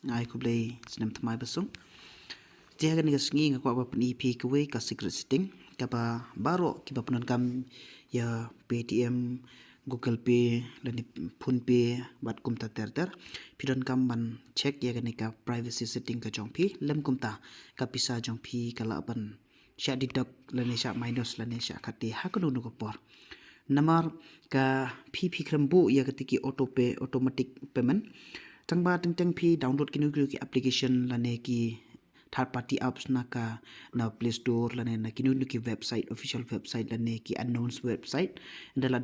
ngai ku blai senam thamai basung je kan ga sngi ngakwa ba pen EP kuwe ka secret setting ka ba baro ki ba punan kam ya Paytm Google Pay dan Phone Pay bat kum ta ter pidon kam ban check ya kan ka privacy setting ka jong phi lem kum ta ka pisa jong phi kala ban sha deduct lane sha minus lane sha khati ha kanu nu ko por namar ka phi krambu ya katiki auto pay automatic payment tangba tengteng phi download kinu ki application lane ki third party apps na ka na Play Store lane na kinu ki website official website lane ki announce website ndala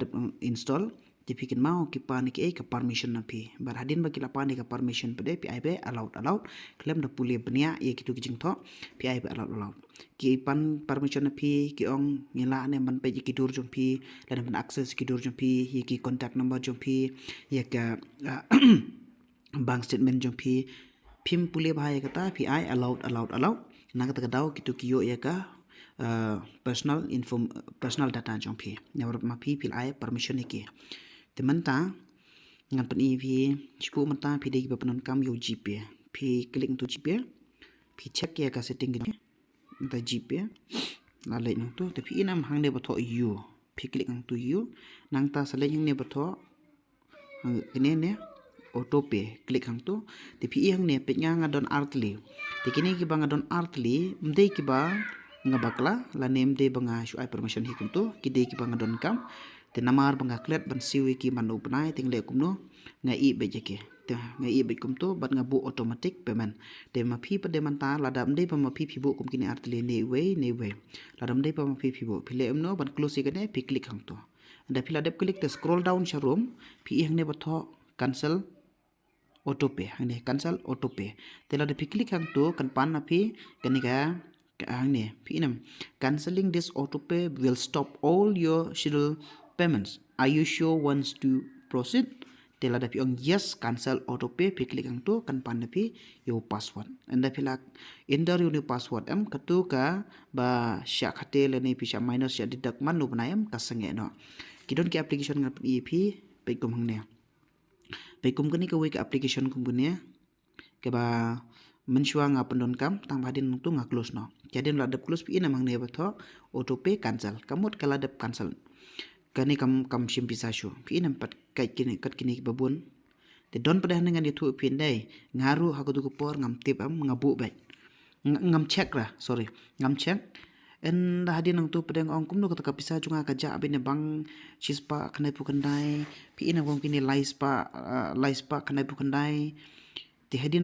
install tipikin mau ki pani ki ka permission na phi bar hadin ba ki la pani ka permission pade pi aibe allowed klem da puli bnia ye ki tu jing tho pi aibe allowed ki pan permission na phi ki ong ngila ne man pe ki dur jong phi la man access ki dur jong phi ye ki contact number jong phi ye ka bank statement jong phi phim puli bhai ka ta phi ai allowed na ka daw ki tu ki yo ye ka personal data jong phi nyawar ma phi ai permission ki te manta ngan pan EV chipu manta phi de ba panon kam yo GP phi click to GP phi check ya ka setting ni ta GP la le nang to te phi nam hang ne ba tho you phi click nang to you nang ta sale hang ne ba tho ne auto pay click hang to te phi hang ne pe nga don artli te kini ki ba nga don artli mde ki ba nga bakla la name de ba nga shu ai permission hi kum to ki de ki ba nga don kam te namar banga klet ban siwi ki manu panai ting le kumno nga I be jeke te nga I be kum to bat nga bu automatic payment te ma phi pa de man ta la dam de pa ma phi bu kum kini artle ne we la dam de pa ma phi bu phile umno ban close ke ne phi click hang to anda phila de click te scroll down sharom phi hang ne ba tho cancel auto pay hang ne cancel auto pay te la de phi click hang to kan pan na phi kani ka hang ne phi nam cancelling this auto pay will stop all your scheduled payments. Are you sure wants to proceed? Tela da pi ong yes cancel auto pay pi click ang to kan pan pi your password. And da pi lak enter your password am katu ka ba sya khate le ne pi sya minus sya deduct man nu banayam ka sange no. Kidon ki application ngap EP pe kum hang ne. Pe kum kani ka we ka application kum ne ke ba menshua nga pendon kam tang badin tu nga close no. Jadi la dep close pi na mang ne ba tho auto pay cancel. Kamut kala dep cancel. Kani kam sim bisa shu pi nam pat kai kini kat kini babun te don pada dengan itu pin dai ngaru ha ko por ngam tip am ngabu bai ngam check ra sorry ngam check en hadin nang tu pada ong kum no ka bisa junga ka ja abine bang chispa kanai pu kandai pi na wong kini lais pa kanai pu kandai te hadin